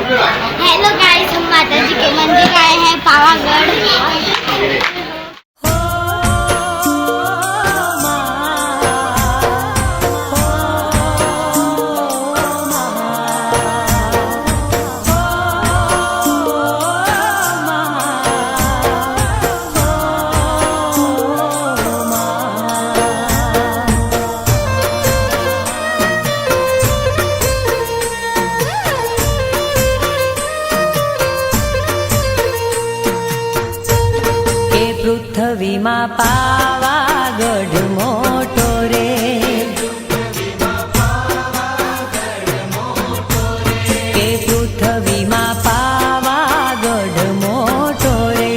Hello guys, हम माता जी के मंदिर आए हैं पावागढ़। પૃથ્વીમાં પાવાગઢ મોટો રે, કે પૃથ્વીમાં પાવાગઢ મોટો રે,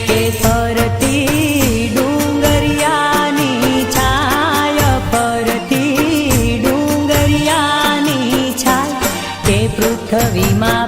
કે ફરતી ડુંગરિયાની છાય, ફરતી ડુંગરિયાની છાય, કે પૃથ્વીમાં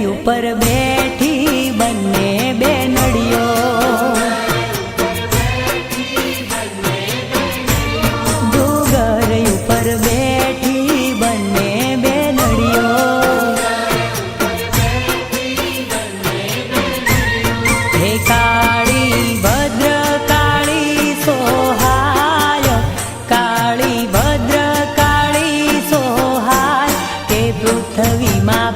ઉપર બેઠી બંને બેનડીઓ, ડુંગર ઉપર બેઠી બંને બેનડીઓ, હે કાળી ભદ્ર કાળી સોહાય, કાળી ભદ્ર કાળી સોહાય, કે પૃથ્વીમાં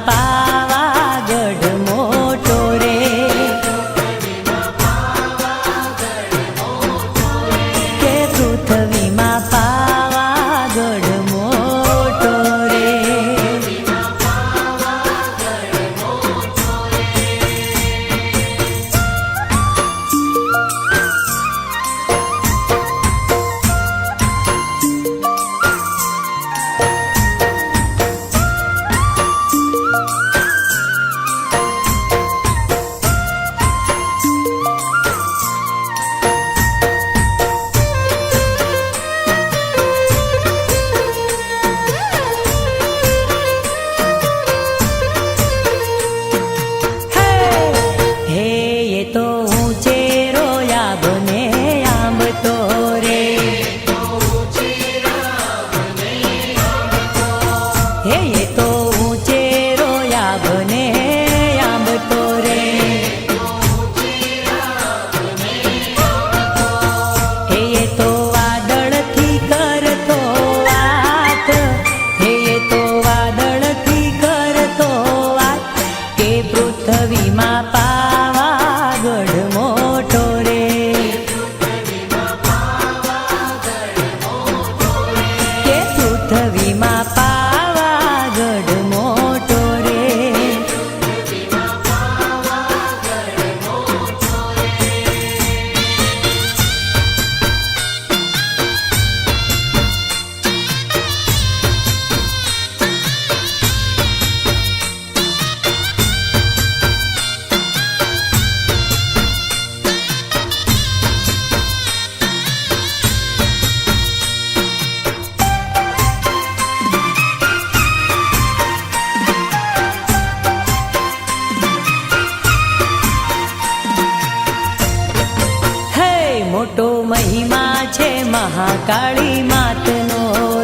મોટો મહિમા છે મહાકાળી માતનો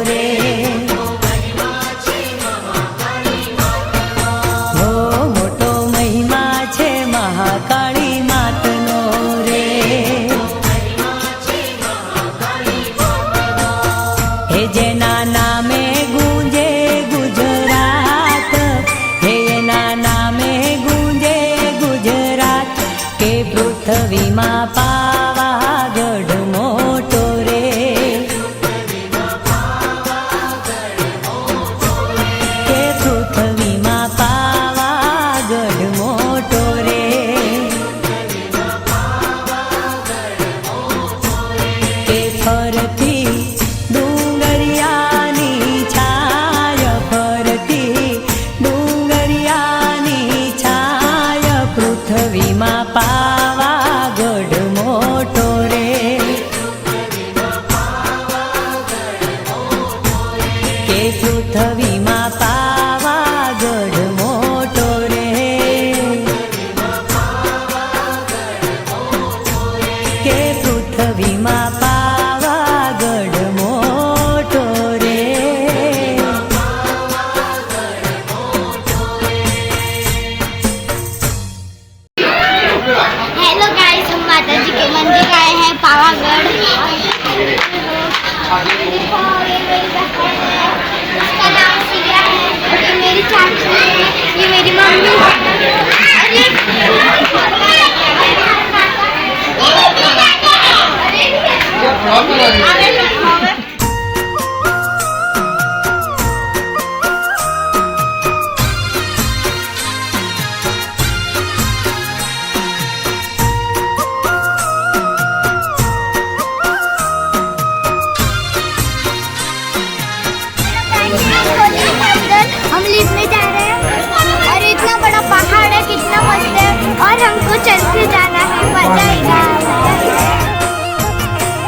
રે, હો મોટો મહિમા છે મહાકાળી માતનો રે, હે જેના નામે ગુંજે ગુજરાત, હે એના નામે ગુંજે ગુજરાત, કે પૃથ્વીમાં પાવાગઢ મોટો પૃથ્વીમાં પાવાગઢ મોટો રે. કે પૃથ્વીમાં પાવાગઢ મોટો રે. કે પૃથ્વીમાં પાવાગઢ મોટો રે. हेलो गाइस, हम माता जी के मंदिर आए हैं पावागढ़। इसका नाम सिया है, ये मेरी चाची है, ये मेरी मम्मी है और ये हम लिफ्ट में जा रहे हैं और इतना बड़ा पहाड़ है, कितना मस्त है और हमको चल के जाना है। मजा आएगा।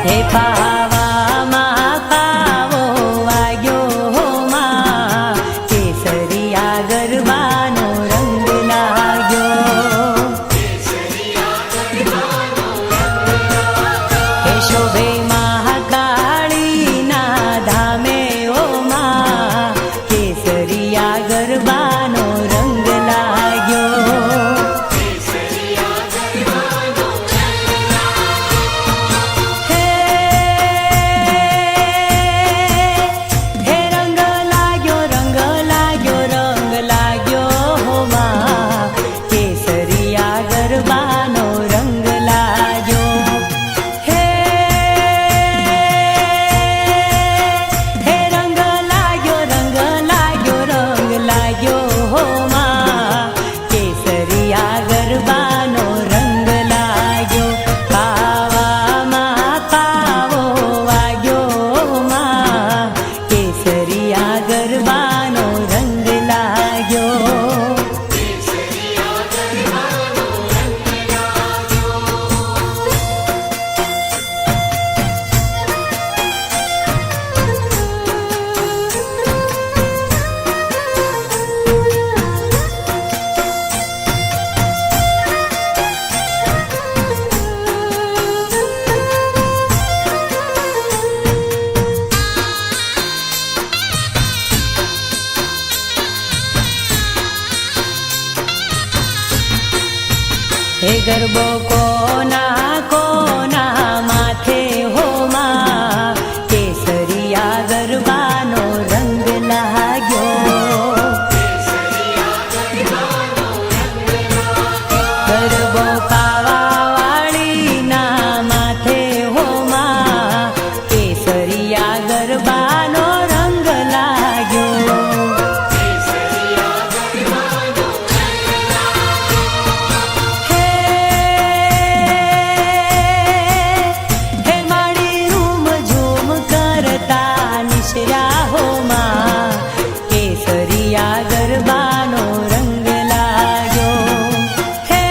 હે પાવામાં પાવો વાગ્યો માં, કેસરિયા ગરબાનો રંગ લાગ્યો. હે શોભે મહાકાળીના ધામે ઓ માં, કેસરિયા ગરબાનો રંગ લાગ્યો. હે હે રંગ લાગ્યો, રંગ લાગ્યો, રંગ લાગ્યો હો માં, કેસરિયા ગરબાનો રંગ લાગ્યો. હે હે રંગ લાગ્યો, રંગ લાગ્યો, રંગ લાગ્યો હો માં, કેસરિયા ગરબાનો રંગ લાગ્યો. પાવામાં પાવો વાગ્યો માં, કેસરિયા ગરબાનો રંગ લાગ્યો. હે ગરબો કોના કોના માથે હો માં, કેસરિયા ગરબાનો રંગ લાગ્યો. ગરબો પાવાવાળીના માથે હો માં, કેસરિયા ગરબાનો રંગ લાગ્યો. હે હે માડી રૂમ ઝૂમ કરતા નિશરા હો માં, કેસરિયા ગરબાનો રંગ લાગ્યો. હે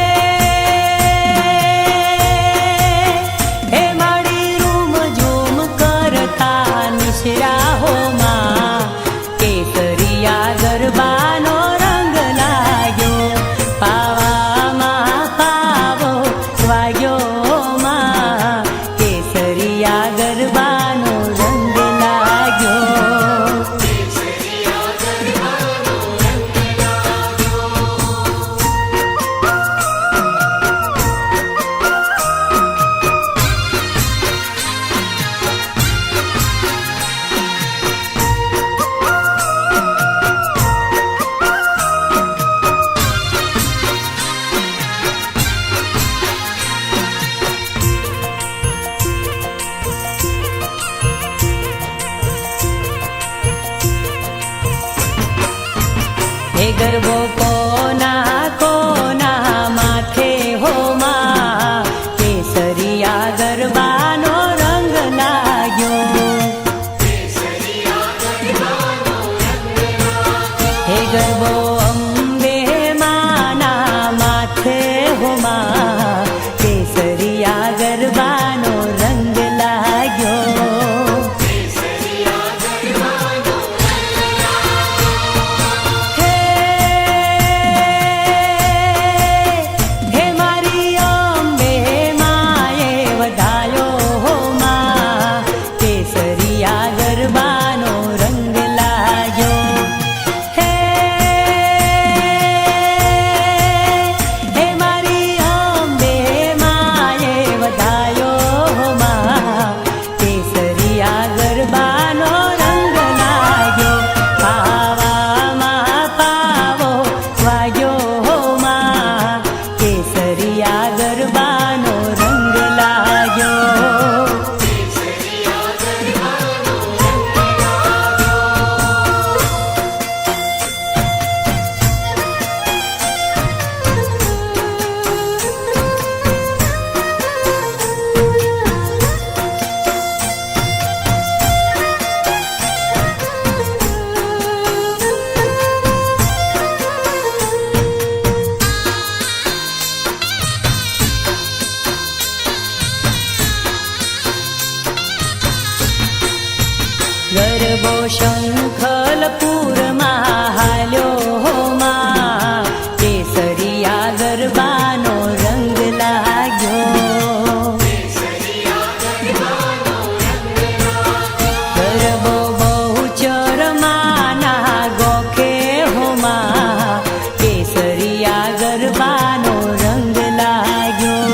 હે માડી રૂમ ઝૂમ કરતા નિશરા હો માં, કેસરિયા ગરબાનો રંગ લાગ્યો. પાવામાં પાવો વાગ્યો માં, કેસરિયા ગરબાનો રંગ લાગ્યો. હે ગરબો કોના કોના માથે હો માં, કેસરિયા ગરબાનો રંગ લાગ્યો. હે ગરબો અંબે માના માથે હો માં, શંખલપુરમાં હાલ્યો હો માં કેસરિયા ગરબાનો રંગ લાગ્યો ગરબો બહુ ચરમાના ગોખે હો માં કેસરિયા ગરબાનો રંગ લાગ્યો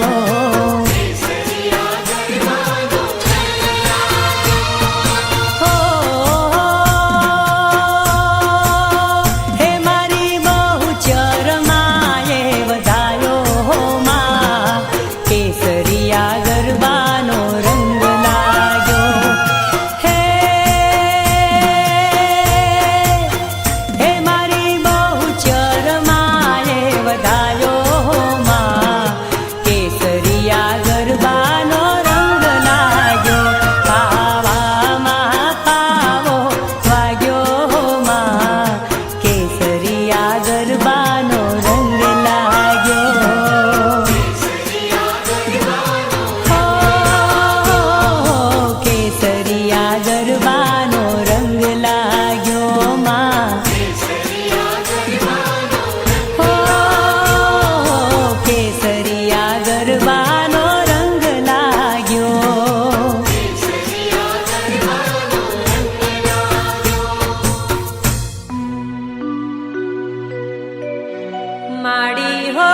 માડી હો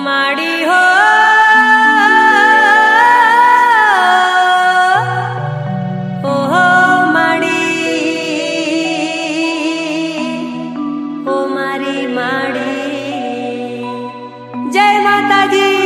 માડી હો ઓહો માડી ઓ મારી માડી જય માતાજી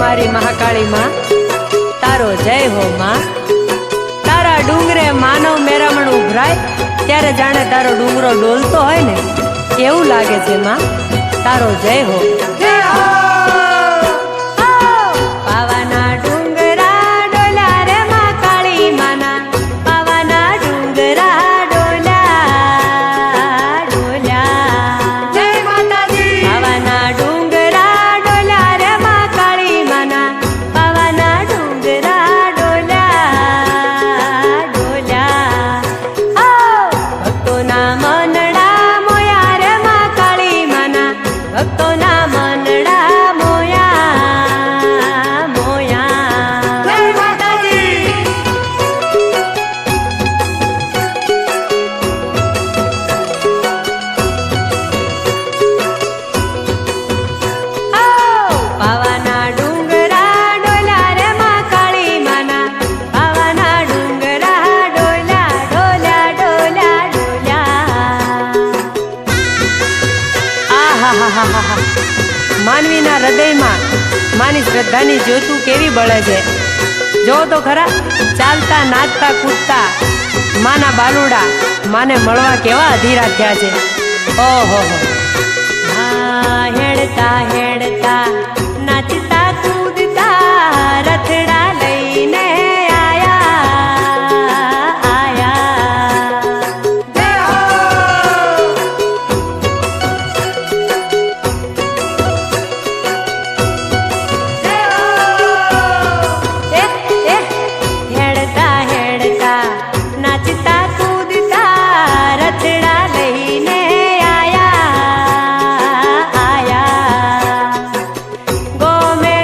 મારી મહાકાળી માં તારો જય હો માં તારા ડુંગરે માનવ મેરામણ ઉભરાય ત્યારે જાણે તારો ડુંગરો ડોલતો હોય ને એવું લાગે છે માં તારો જય હો પાવાના ડુંગરા ડોલા રે માં કાળી માના પાવાના ડુંગરા ડોલા ડોલા જય માતાજી પાવાના ડુંગરા ડોલા રે માં કાળી માના પાવાના ડુંગરા ડોલા ડોલા ભક્તોના મનડા મોયા રે માં કાળી માના ભક્તોના મનડા મોયા મોયા જય માતાજી પાવાના ડુંગરા ડોલા રે માં કાળી માના પાવાના ડુંગરા ડોલા ડોલા ડોલા ડોલા માનવીના હૃદયમાં માની શ્રદ્ધાની જ્યોતું કેવી બળે છે જો તો ખરા ચાલતા નાચતા કૂદતા માના બાલુડા માને મળવા કેવા અધીરા થયા છે ઓહો હા હેડતા હેડતા નાચતા કૂદતા રથડા લઈને આયા હેડતા હેડતા નાચતા કૂદતા રથડા લઈને આયા ગોમે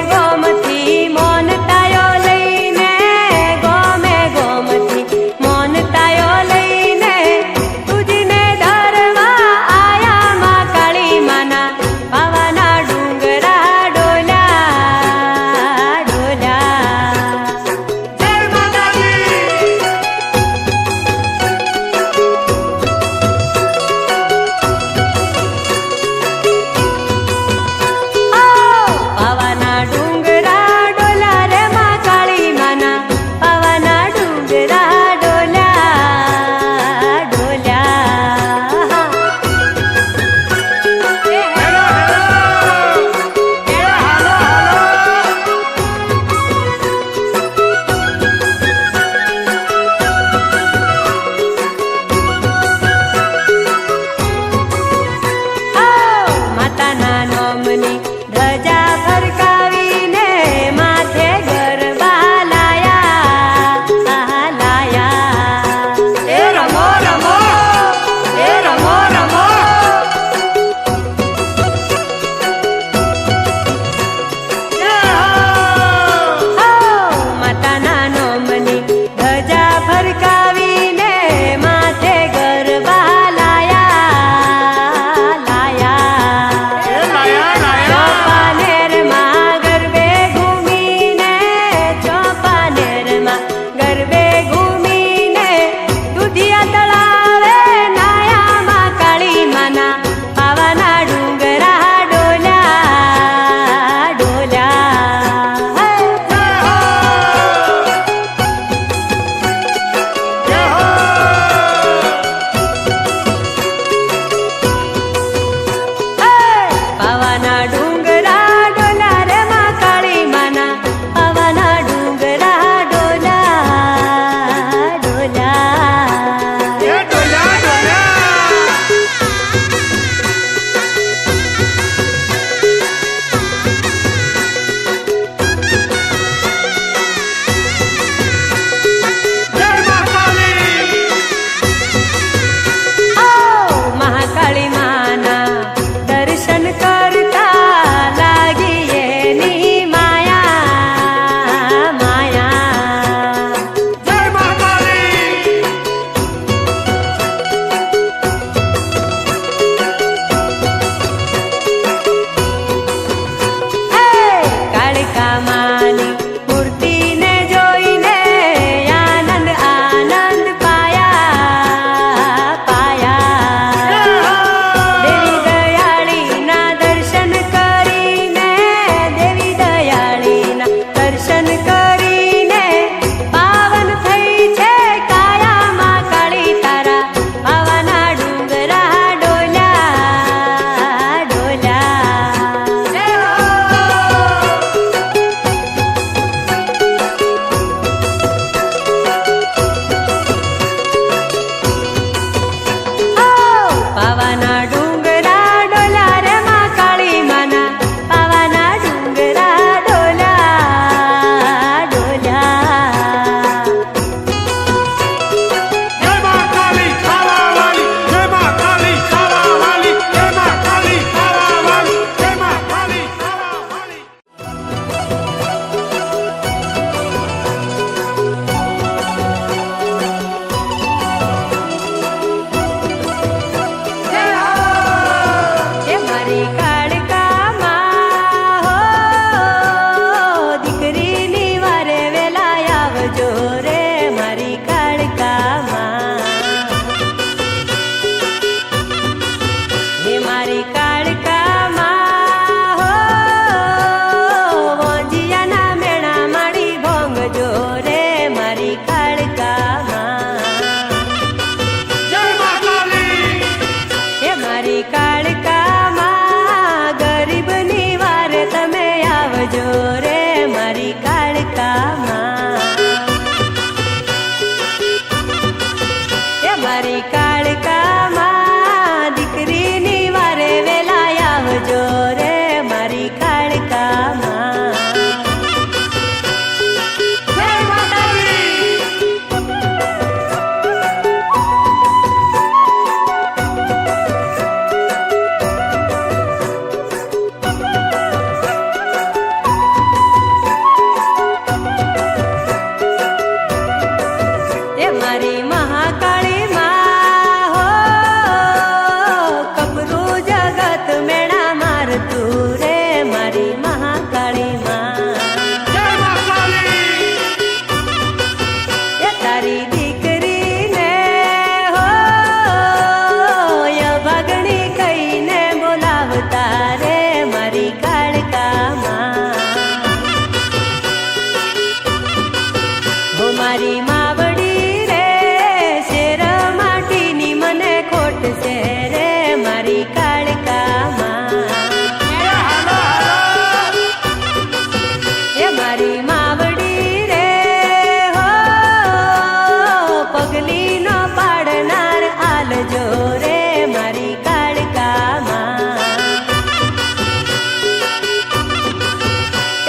હાલજો રે મારી કાળકામાં.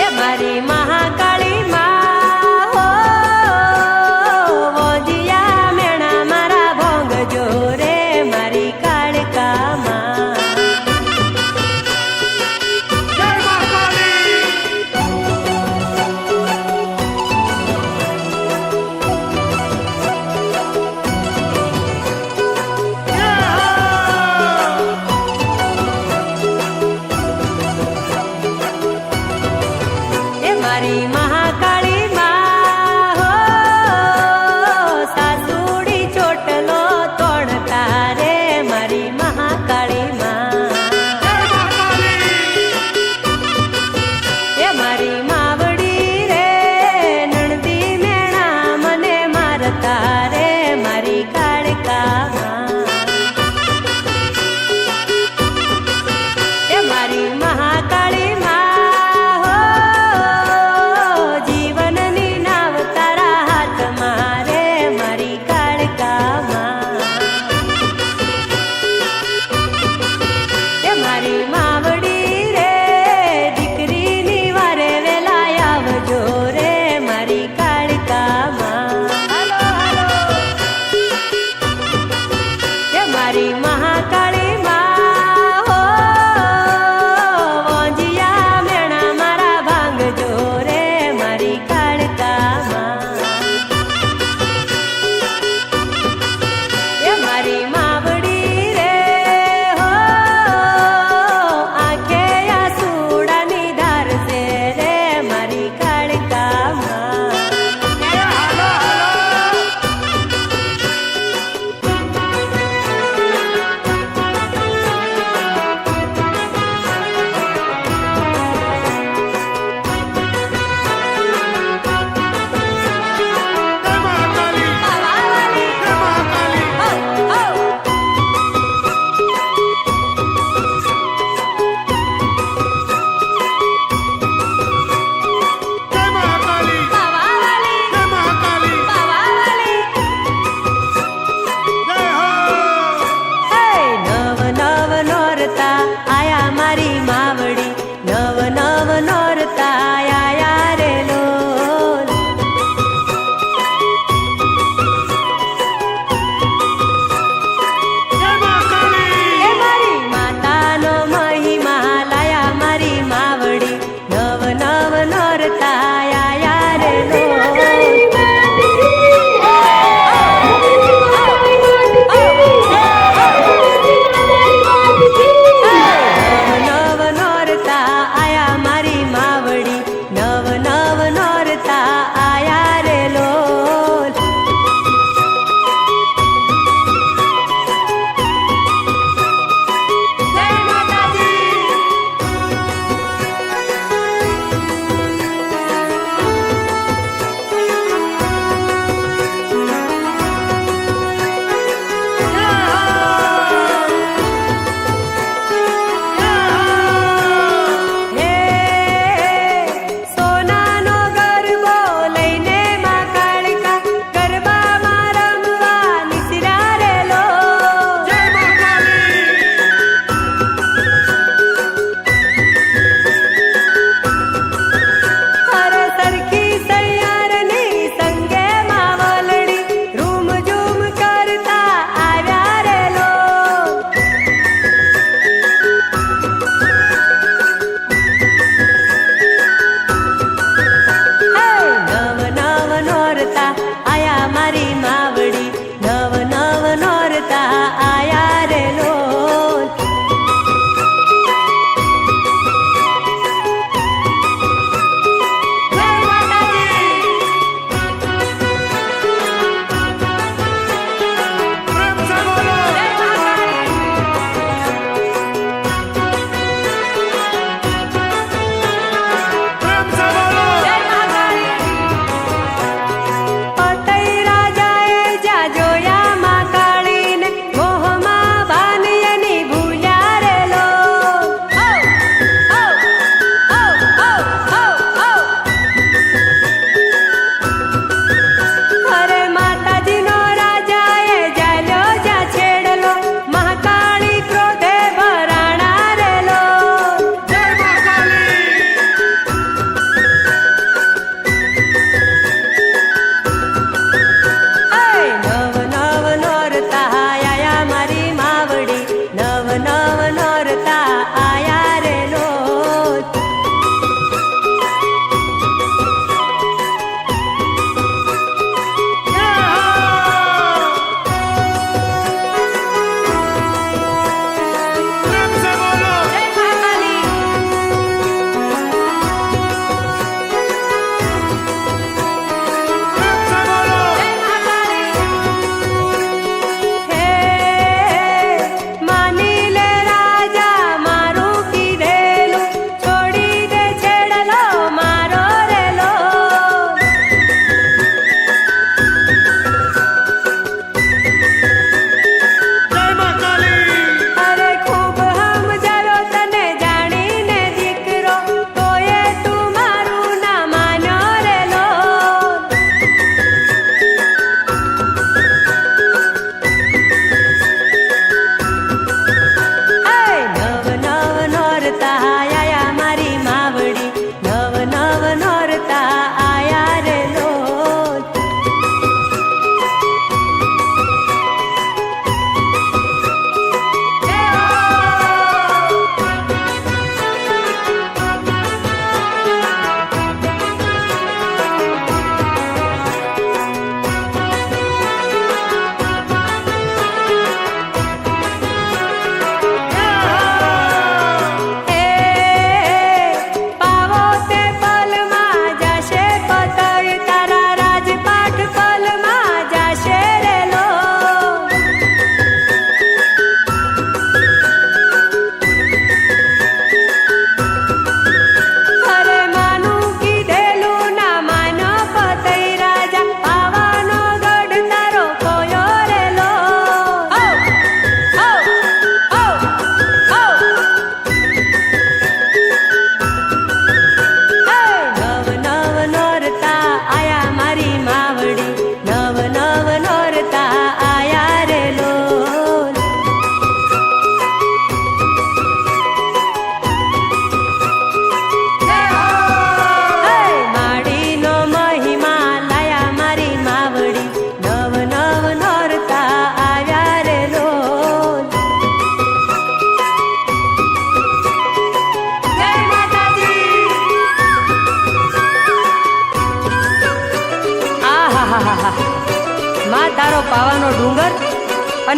એ મારી મહાકાળી માં હો વોજિયા મેણા મારા ભોંગજો રે મારી કાળકામાં. જય મા કાળી. એ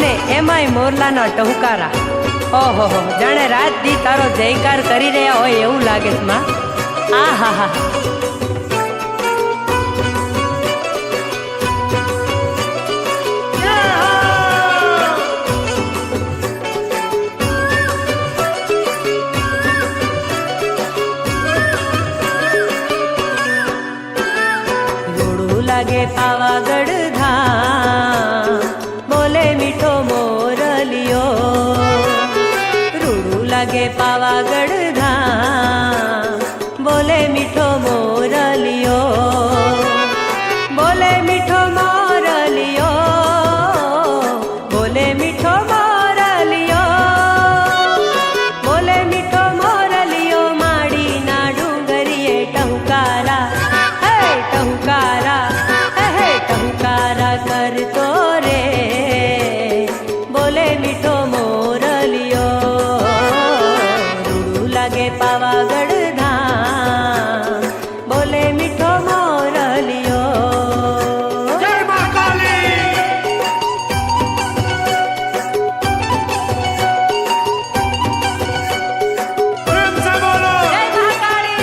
અને એમાંય મોરલાના ટહુકારા. ઓહો હો, જાણે રાત દી તારો જયકાર કરી રહ્યા હોય એવું લાગે છે માં. આ હા હા. લાગે પાવાગઢ ધામ, બોલે મીઠો મોરલિયો. રૂડું લાગે પાવાગઢ ધામ, બોલે મીઠો મોરલિયો. બોલે મીઠો મોરલિયો, બોલે મીઠો મોરલિયો. બોલે મીઠો મોરલિયો, માડીના ડુંગરીએ ટહુકારા, હે ટહુકારા, ટહુકારા કરતો રે. બોલે મીઠો મોરલિયો. રૂડું લાગે પાવાગઢ ધામ, બોલે મીઠો મોરલિયો. જય મા કાલી. પ્રેમ સે બોલો. જય મહાકાળી.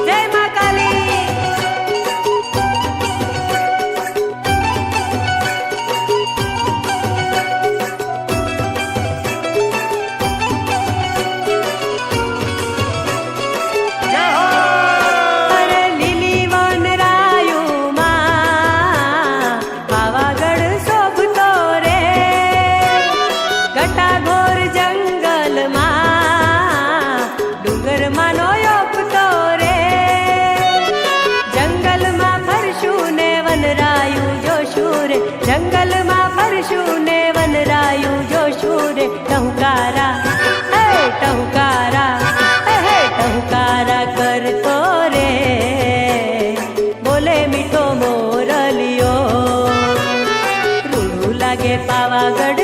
જય મહાકાળી. જય હો. અરે લીલી વનરાયુમાં પાવાગઢ શોભતો રે. ઘટાઘોર જંગલમાં ડુંગરમાંનો યોગતો રે. જંગલમાં ફરશું ને વનરાયુ જોશું રે. જંગલમાં ફરશું ને વનરાયુ જોશું રે. ટહુકારા, હે ટહુકારા, હે ટહુકારા કરતો રે. બોલે મીઠો મોરલિયો. રૂડું લાગે પાવાગઢ